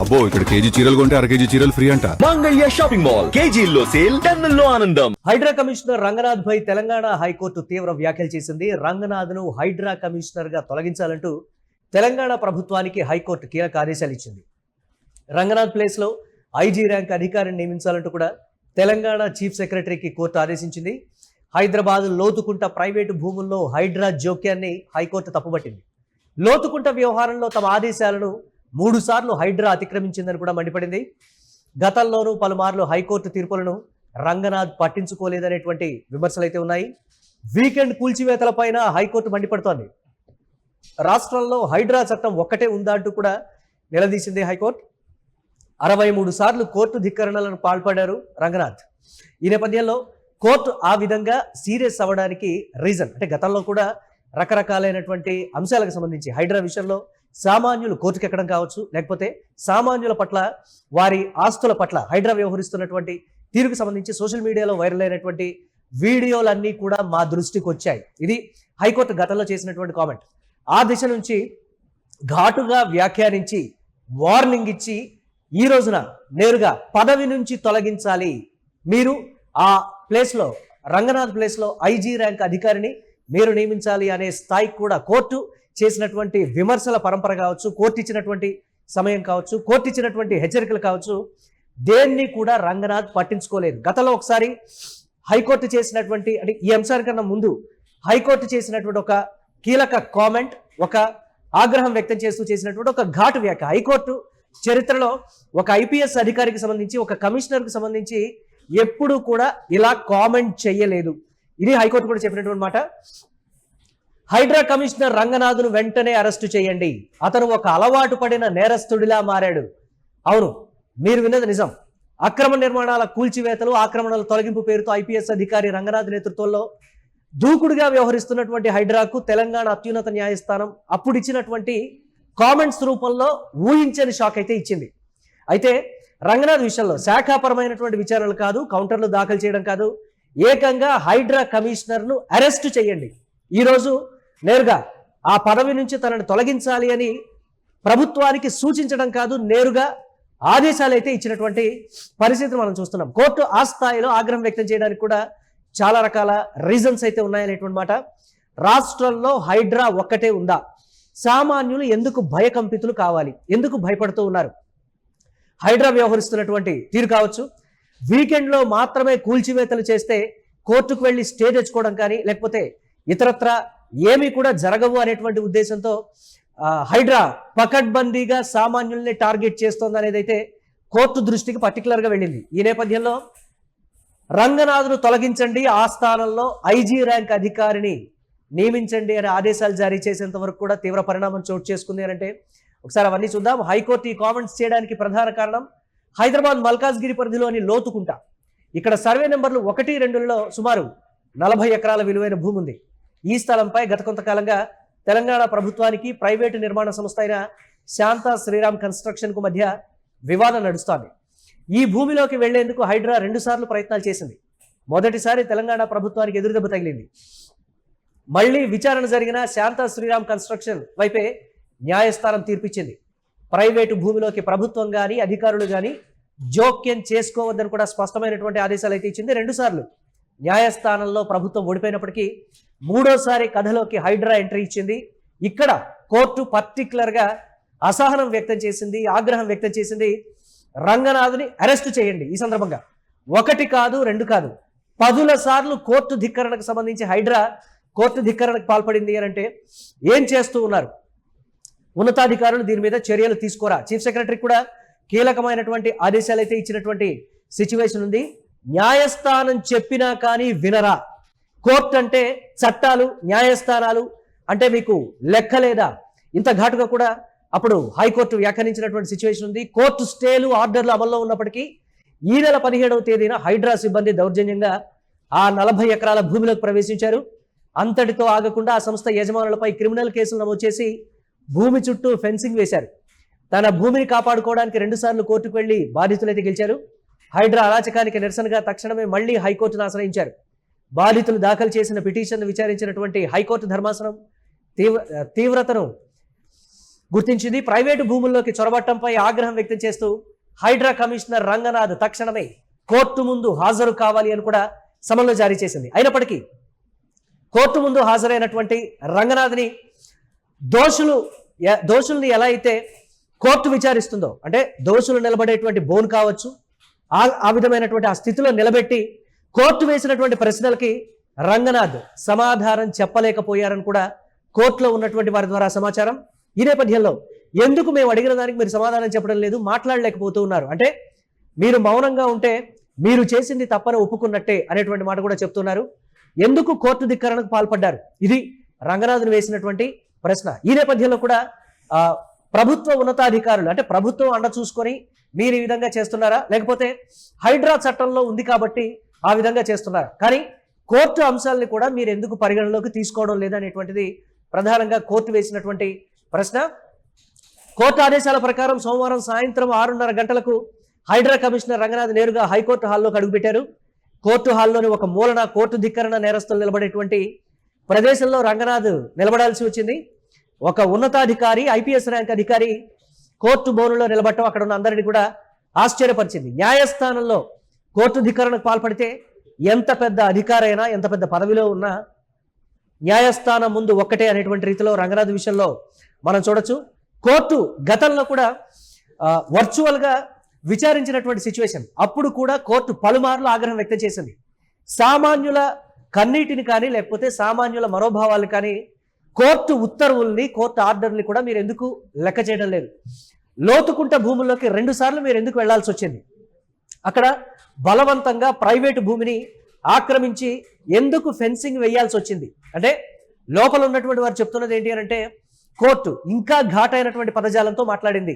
అబ్బో ఇక్కడ కేజీ చీరలు కొంటే అర కేజీ చీరలు ఫ్రీ అంట. మంగళ్య షాపింగ్ మాల్ కేజీల్లో సేల్, టన్నుల్లో ఆనందం. హైడ్రా కమిషనర్ రంగనాథ్ పై తెలంగాణ హైకోర్టు తీవ్ర వ్యాఖ్యలు చేసింది. రంగనాథ్ ను హైడ్రా కమిషనర్ గా తొలగించాలంటూ తెలంగాణ ప్రభుత్వానికి హైకోర్టు కీలక ఆదేశాలు ఇచ్చింది. రంగనాథ్ ప్లేస్ లో ఐజీ ర్యాంక్ అధికారిని నియమించాలంటూ కూడా తెలంగాణ చీఫ్ సెక్రటరీకి కోర్టు ఆదేశించింది. హైదరాబాద్ లోతుకుంట ప్రైవేటు భూముల్లో హైడ్రా జోక్యాన్ని హైకోర్టు తప్పుపట్టింది. లోతుకుంట వ్యవహారంలో తమ ఆదేశాలను 3 సార్లు హైడ్రా అతిక్రమించిందని కూడా మండిపడింది. గతంలోనూ పలుమార్లు హైకోర్టు తీర్పులను రంగనాథ్ పట్టించుకోలేదనేటువంటి విమర్శలు అయితే ఉన్నాయి. వీకెండ్ కూల్చివేతలపైన హైకోర్టు మండిపడుతోంది. రాష్ట్రంలో హైడ్రా చట్టం ఒక్కటే ఉందా అంటూ కూడా నిలదీసింది హైకోర్టు. 63 సార్లు కోర్టు ధిక్కరణలను పాల్పడారు రంగనాథ్. ఈ నేపథ్యంలో కోర్టు ఆ విధంగా సీరియస్ అవ్వడానికి రీజన్ అంటే గతంలో కూడా రకరకాలైనటువంటి అంశాలకు సంబంధించి హైడ్రా విషయంలో సామాన్యులు కోర్టుకు ఎక్కడం కావచ్చు, లేకపోతే సామాన్యుల పట్ల వారి ఆస్తుల పట్ల హైడ్రా వ్యవహరిస్తున్నటువంటి తీరుకు సంబంధించి సోషల్ మీడియాలో వైరల్ అయినటువంటి వీడియోలన్నీ కూడా మా దృష్టికి వచ్చాయి. ఇది హైకోర్టు గతంలో చేసినటువంటి కామెంట్. ఆ దిశ నుంచి ఘాటుగా వ్యాఖ్యానించి వార్నింగ్ ఇచ్చి ఈ రోజున నేరుగా పదవి నుంచి తొలగించాలి, మీరు ఆ ప్లేస్లో రంగనాథ్ ప్లేస్లో ఐజీ ర్యాంక్ అధికారిని మీరు నియమించాలి అనే స్థాయికి కూడా కోర్టు చేసినటువంటి విమర్శల పరంపర కావచ్చు, కోర్టు ఇచ్చినటువంటి సమయం కావచ్చు, కోర్టు ఇచ్చినటువంటి హెచ్చరికలు కావచ్చు, దేన్ని కూడా రంగనాథ్ పట్టించుకోలేదు. గతంలో ఒకసారి హైకోర్టు చేసినటువంటి అంటే ఈ అంశానికన్నా ముందు హైకోర్టు చేసినటువంటి ఒక కీలక కామెంట్, ఒక ఆగ్రహం వ్యక్తం చేస్తూ చేసినటువంటి ఒక ఘాటు వ్యాఖ్య. హైకోర్టు చరిత్రలో ఒక ఐపీఎస్ అధికారికి సంబంధించి, ఒక కమిషనర్కి సంబంధించి ఎప్పుడూ కూడా ఇలా కామెంట్ చేయలేదు. ఇది హైకోర్టు కూడా చెప్పినటువంటి మాట. హైడ్రా కమిషనర్ రంగనాథ్ను వెంటనే అరెస్టు చేయండి, అతను ఒక అలవాటు పడిన నేరస్తుడిలా మారాడు. అవును, మీరు విన్నది నిజం. అక్రమ నిర్మాణాల కూల్చివేతలు, ఆక్రమణల తొలగింపు పేరుతో ఐపీఎస్ అధికారి రంగనాథ్ నేతృత్వంలో దూకుడుగా వ్యవహరిస్తున్నటువంటి హైడ్రాకు తెలంగాణ అత్యున్నత న్యాయస్థానం అప్పుడు ఇచ్చినటువంటి కామెంట్స్ రూపంలో ఊహించని షాక్ అయితే ఇచ్చింది. అయితే రంగనాథ్ విషయంలో శాఖాపరమైనటువంటి విచారణలు కాదు, కౌంటర్లు దాఖలు చేయడం కాదు, ఏకంగా హైడ్రా కమిషనర్ను అరెస్టు చేయండి, ఈరోజు నేరుగా ఆ పదవి నుంచి తనను తొలగించాలి అని ప్రభుత్వానికి సూచించడం కాదు, నేరుగా ఆదేశాలు అయితే ఇచ్చినటువంటి పరిస్థితిని మనం చూస్తున్నాం. కోర్టు ఆ స్థాయిలో ఆగ్రహం వ్యక్తం చేయడానికి కూడా చాలా రకాల రీజన్స్ అయితే ఉన్నాయనేటువంటి మాట. రాష్ట్రంలో హైడ్రా ఒక్కటే ఉందా? సామాన్యులు ఎందుకు భయకంపితులు కావాలి, ఎందుకు భయపడుతూ ఉన్నారు? హైడ్రా వ్యవహరిస్తున్నటువంటి తీరు కావచ్చు, వీకెండ్లో మాత్రమే కూల్చివేతలు చేస్తే కోర్టుకు వెళ్ళి స్టే తెచ్చుకోవడం కానీ, లేకపోతే ఇతరత్ర ఏమీ కూడా జరగవు అనేటువంటి ఉద్దేశంతో హైడ్రా పకడ్బందీగా సామాన్యుల్ని టార్గెట్ చేస్తోంది అనేది అయితే కోర్టు దృష్టికి పర్టికులర్గా వెళ్ళింది. ఈ నేపథ్యంలో రంగనాథ్ను తొలగించండి, ఆ స్థానంలో ఐజీ ర్యాంక్ అధికారిని నియమించండి అనే ఆదేశాలు జారీ చేసేంత వరకు కూడా తీవ్ర పరిణామం చోటు చేసుకుంది అని అంటే ఒకసారి అవన్నీ చూద్దాం. హైకోర్టు ఈ కామెంట్స్ చేయడానికి ప్రధాన కారణం హైదరాబాద్ మల్కాజ్గిరి పరిధిలోని లోతుకుంట. ఇక్కడ సర్వే నెంబర్లు 1, 2లలో సుమారు 40 ఎకరాల విలువైన భూమి ఉంది. ఈ స్థలంపై గత కొంతకాలంగా తెలంగాణ ప్రభుత్వానికి ప్రైవేటు నిర్మాణ సంస్థ అయిన శాంతా శ్రీరామ్ కన్స్ట్రక్షన్కు మధ్య వివాదం నడుస్తోంది. ఈ భూమిలోకి వెళ్లేందుకు హైడ్రా 2 సార్లు ప్రయత్నాలు చేసింది. మొదటిసారి తెలంగాణ ప్రభుత్వానికి ఎదురుదెబ్బ తగిలింది. మళ్లీ విచారణ జరిగిన శాంతా శ్రీరామ్ కన్స్ట్రక్షన్ వైపే న్యాయస్థానం తీర్పిచ్చింది. ప్రైవేటు భూమిలోకి ప్రభుత్వం కానీ అధికారులు కానీ జోక్యం చేసుకోవద్దని కూడా స్పష్టమైనటువంటి ఆదేశాలు అయితే ఇచ్చింది. 2 సార్లు న్యాయస్థానంలో ప్రభుత్వం ఓడిపోయినప్పటికీ 3వసారి కథలోకి హైడ్రా ఎంట్రీ ఇచ్చింది. ఇక్కడ కోర్టు పర్టికులర్గా అసహనం వ్యక్తం చేసింది, ఆగ్రహం వ్యక్తం చేసింది. రంగనాథ్ని అరెస్టు చేయండి. ఈ సందర్భంగా 1 కాదు 2 కాదు 10ల సార్లు కోర్టు ధిక్కరణకు సంబంధించి హైడ్రా కోర్టు ధిక్కరణకు పాల్పడింది అని అంటే ఏం చేస్తూ ఉన్నారు? ఉన్నతాధికారులు దీని మీద చర్యలు తీసుకోరా? చీఫ్ సెక్రటరీ కూడా కీలకమైనటువంటి ఆదేశాలు అయితే ఇచ్చినటువంటి సిచ్యువేషన్ ఉంది. న్యాయస్థానం చెప్పినా కానీ వినరా? కోర్టు అంటే చట్టాలు, న్యాయస్థానాలు అంటే మీకు లెక్క లేదా? ఇంత ఘాటుగా కూడా అప్పుడు హైకోర్టు వ్యాఖ్యానించినటువంటి సిచ్యువేషన్ ఉంది. కోర్టు స్టేలు, ఆర్డర్లు అమల్లో ఉన్నప్పటికీ ఈ నెల 17వ తేదీన హైడ్రా సిబ్బంది దౌర్జన్యంగా ఆ 40 ఎకరాల భూమిలోకి ప్రవేశించారు. అంతటితో ఆగకుండా ఆ సంస్థ యజమానులపై క్రిమినల్ కేసులు నమోదు చేసి భూమి చుట్టూ ఫెన్సింగ్ వేశారు. తన భూమిని కాపాడుకోవడానికి 2 సార్లు కోర్టుకు వెళ్లి బాధితులైతే గెలిచారు. హైడ్రా అరాచకానికి నిరసనగా తక్షణమే మళ్లీ హైకోర్టును ఆశ్రయించారు. బాధితులు దాఖలు చేసిన పిటిషన్ను విచారించినటువంటి హైకోర్టు ధర్మాసనం తీవ్రతను గుర్తించింది. ప్రైవేటు భూముల్లోకి చొరబట్టంపై ఆగ్రహం వ్యక్తం చేస్తూ హైడ్రా కమిషనర్ రంగనాథ్ తక్షణమే కోర్టు ముందు హాజరు కావాలి అని కూడా సమన్లు జారీ చేసింది. అయినప్పటికీ కోర్టు ముందు హాజరైనటువంటి రంగనాథ్ని దోషుల్ని ఎలా అయితే కోర్టు విచారిస్తుందో, అంటే దోషులు నిలబడేటువంటి బోన్ కావచ్చు, ఆ విధమైనటువంటి ఆ స్థితిలో నిలబెట్టి కోర్టు వేసినటువంటి ప్రశ్నలకి రంగనాథ్ సమాధానం చెప్పలేకపోయారని కూడా కోర్టులో ఉన్నటువంటి వారి ద్వారా సమాచారం. ఈ నేపథ్యంలో ఎందుకు మేము అడిగిన దానికి మీరు సమాధానం చెప్పడం లేదు, మాట్లాడలేకపోతూ ఉన్నారు, అంటే మీరు మౌనంగా ఉంటే మీరు చేసింది తప్పని ఒప్పుకున్నట్టే అనేటువంటి మాట కూడా చెప్తున్నారు. ఎందుకు కోర్టు ధిక్కరణకు పాల్పడ్డారు, ఇది రంగనాథ్ను వేసినటువంటి ప్రశ్న. ఈ నేపథ్యంలో కూడా ప్రభుత్వ ఉన్నతాధికారులు, అంటే ప్రభుత్వం అండ చూసుకొని మీరు ఈ విధంగా చేస్తున్నారా, లేకపోతే హైడ్రా చట్టంలో ఉంది కాబట్టి ఆ విధంగా చేస్తున్నారా, కానీ కోర్టు అంశాలని కూడా మీరు ఎందుకు పరిగణలోకి తీసుకోవడం లేదనేటువంటిది ప్రధానంగా కోర్టు వేసినటువంటి ప్రశ్న. కోర్టు ఆదేశాల ప్రకారం సోమవారం సాయంత్రం 6:30 గంటలకు హైడ్రా కమిషనర్ రంగనాథ్ నేరుగా హైకోర్టు హాల్లోకి అడుగుపెట్టారు. కోర్టు హాల్లోని ఒక మూలన కోర్టు ధిక్కరణ నేరస్తులు నిలబడేటువంటి ప్రదేశంలో రంగనాథ్ నిలబడాల్సి వచ్చింది. ఒక ఉన్నతాధికారి, ఐపీఎస్ ర్యాంక్ అధికారి కోర్టు బోనులో నిలబడటం అక్కడ ఉన్న అందరినీ కూడా ఆశ్చర్యపరిచింది. న్యాయస్థానంలో కోర్టు ధిక్కరణకు పాల్పడితే ఎంత పెద్ద అధికారైనా, ఎంత పెద్ద పదవిలో ఉన్నా న్యాయస్థానం ముందు ఒక్కటే అనేటువంటి రీతిలో రంగనాథ్ విషయంలో మనం చూడొచ్చు. కోర్టు గతంలో కూడా వర్చువల్గా విచారించినటువంటి సిచ్యువేషన్, అప్పుడు కూడా కోర్టు పలుమార్లు ఆగ్రహం వ్యక్తం చేసింది. సామాన్యుల కన్నీటిని కానీ, లేకపోతే సామాన్యుల మనోభావాలు కానీ, కోర్టు ఉత్తర్వుల్ని, కోర్టు ఆర్డర్ని కూడా మీరు ఎందుకు లెక్క చేయడం లేదు? లోతుకుంట భూముల్లోకి 2 సార్లు మీరు ఎందుకు వెళ్లాల్సి వచ్చింది? అక్కడ బలవంతంగా ప్రైవేటు భూమిని ఆక్రమించి ఎందుకు ఫెన్సింగ్ వేయాల్సి వచ్చింది? అంటే లోపల ఉన్నటువంటి వారు చెప్తున్నది ఏంటి అని అంటే, కోర్టు ఇంకా ఘాటైనటువంటి పదజాలంతో మాట్లాడింది.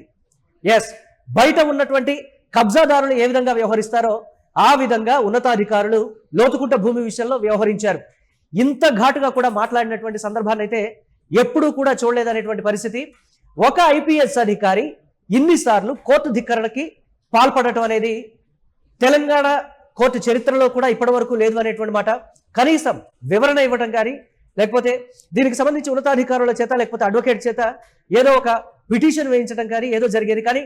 ఎస్, బయట ఉన్నటువంటి కబ్జాదారులు ఏ విధంగా వ్యవహరిస్తారో ఆ విధంగా ఉన్నతాధికారులు లోతుకుంట భూమి విషయంలో వ్యవహరించారు. ఇంత ఘాటుగా కూడా మాట్లాడినటువంటి సందర్భాన్ని అయితే ఎప్పుడూ కూడా చూడలేదనేటువంటి పరిస్థితి. ఒక ఐపీఎస్ అధికారి ఇన్నిసార్లు కోర్టు ధిక్కరణకి పాల్పడటం అనేది తెలంగాణ కోర్టు చరిత్రలో కూడా ఇప్పటి వరకు లేదు అనేటువంటి మాట. కనీసం వివరణ ఇవ్వడం కానీ, లేకపోతే దీనికి సంబంధించి ఉన్నతాధికారుల చేత, లేకపోతే అడ్వకేట్ చేత ఏదో ఒక పిటిషన్ వేయించడం కానీ ఏదో జరిగేది. కానీ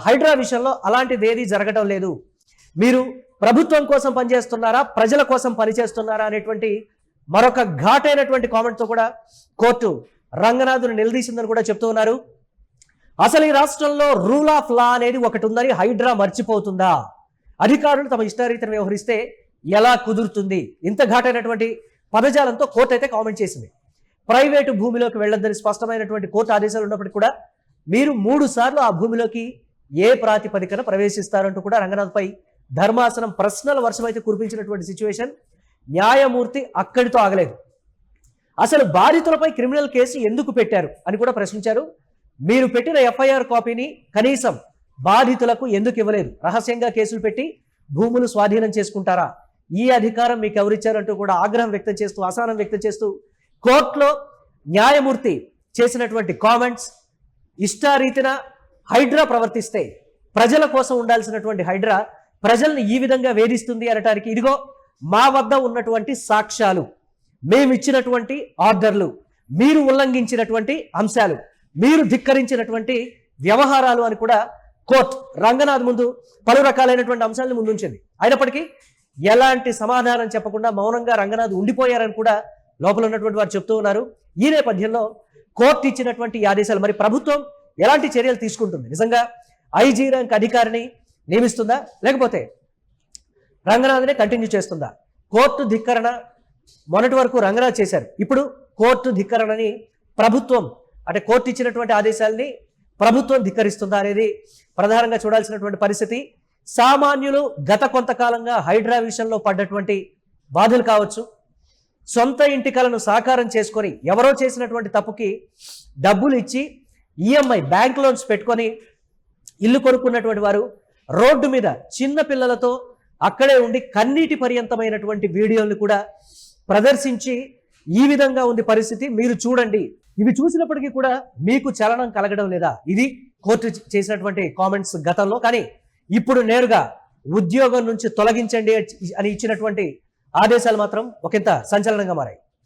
హైడ్రా విషయంలో అలాంటిది ఏది జరగడం లేదు. మీరు ప్రభుత్వం కోసం పనిచేస్తున్నారా, ప్రజల కోసం పనిచేస్తున్నారా అనేటువంటి మరొక ఘాటైనటువంటి కామెంట్తో కూడా కోర్టు రంగనాథ్ను నిలదీసిందని కూడా చెప్తూ ఉన్నారు. అసలు ఈ రాష్ట్రంలో రూల్ ఆఫ్ లా అనేది ఒకటి ఉందని హైడ్రా మర్చిపోతుందా? అధికారులు తమ ఇష్టారీతిని వ్యవహరిస్తే ఎలా కుదురుతుంది? ఇంత ఘాటైనటువంటి పదజాలంతో కోర్టు అయితే కామెంట్ చేసింది. ప్రైవేటు భూమిలోకి వెళ్ళొద్దని స్పష్టమైనటువంటి కోర్టు ఆదేశాలు ఉన్నప్పటికీ కూడా మీరు 3 సార్లు ఆ భూమిలోకి ఏ ప్రాతిపదికన ప్రవేశిస్తారంటూ కూడా రంగనాథ్పై ధర్మాసనం ప్రశ్నల వర్షం అయితే కురిపించినటువంటి సిచ్యువేషన్. న్యాయమూర్తి అక్కడితో ఆగలేదు. అసలు బాధితులపై క్రిమినల్ కేసు ఎందుకు పెట్టారు అని కూడా ప్రశ్నించారు. మీరు పెట్టిన ఎఫ్ఐఆర్ కాపీని కనీసం బాధితులకు ఎందుకు ఇవ్వలేదు? రహస్యంగా కేసులు పెట్టి భూములు స్వాధీనం చేసుకుంటారా? ఈ అధికారం మీకు ఎవరిచ్చారంటూ కూడా ఆగ్రహం వ్యక్తం చేస్తూ, అసహనం వ్యక్తం చేస్తూ కోర్టులో న్యాయమూర్తి చేసినటువంటి కామెంట్స్, ఇష్టారీతిన హైడ్రా ప్రవర్తిస్తే ప్రజల కోసం ఉండాల్సినటువంటి హైడ్రా ప్రజల్ని ఈ విధంగా వేధిస్తుంది అనటానికి ఇదిగో మా వద్ద ఉన్నటువంటి సాక్ష్యాలు, మేమిచ్చినటువంటి ఆర్డర్లు, మీరు ఉల్లంఘించినటువంటి అంశాలు, మీరు ధిక్కరించినటువంటి వ్యవహారాలు అని కూడా కోర్టు రంగనాథ్ ముందు పలు రకాలైనటువంటి అంశాలను ముందుంచింది. అయినప్పటికీ ఎలాంటి సమాధానం చెప్పకుండా మౌనంగా రంగనాథ్ ఉండిపోయారని కూడా లోపల ఉన్నటువంటి వారు చెప్తూ ఉన్నారు. ఈ నేపథ్యంలో కోర్టు ఇచ్చినటువంటి ఆదేశాలు, మరి ప్రభుత్వం ఎలాంటి చర్యలు తీసుకుంటుంది? నిజంగా ఐజీ ర్యాంక్ అధికారిని నియమిస్తుందా, లేకపోతే రంగనాథ్నే కంటిన్యూ చేస్తుందా? కోర్టు ధిక్కరణ మొన్నటి వరకు రంగనాథ్ చేశారు, ఇప్పుడు కోర్టు ధిక్కరణని ప్రభుత్వం, అంటే కోర్టు ఇచ్చినటువంటి ఆదేశాలని ప్రభుత్వం ధిక్కరిస్తుందా అనేది ప్రధానంగా చూడాల్సినటువంటి పరిస్థితి. సామాన్యులు గత కొంతకాలంగా హైడ్రా విషయంలో పడ్డటువంటి బాధలు కావచ్చు, సొంత ఇంటి కలను సాకారం చేసుకొని ఎవరో చేసినటువంటి తప్పుకి డబ్బులు ఇచ్చి ఈఎంఐ బ్యాంక్ లోన్స్ పెట్టుకొని ఇల్లు కొనుక్కున్నటువంటి వారు రోడ్డు మీద చిన్న పిల్లలతో అక్కడే ఉండి కన్నీటి పర్యంతమైనటువంటి వీడియోలు కూడా ప్రదర్శించి ఈ విధంగా ఉంది పరిస్థితి. మీరు చూడండి, ఇవి చూసినప్పటికీ కూడా మీకు చలనం కలగడం లేదా? ఇది కోర్టు చేసినటువంటి కామెంట్స్ గతంలో. కానీ ఇప్పుడు నేరుగా ఉద్యోగం నుంచి తొలగించండి అని ఇచ్చినటువంటి ఆదేశాలు మాత్రం ఒకంత సంచలనంగా మారాయి.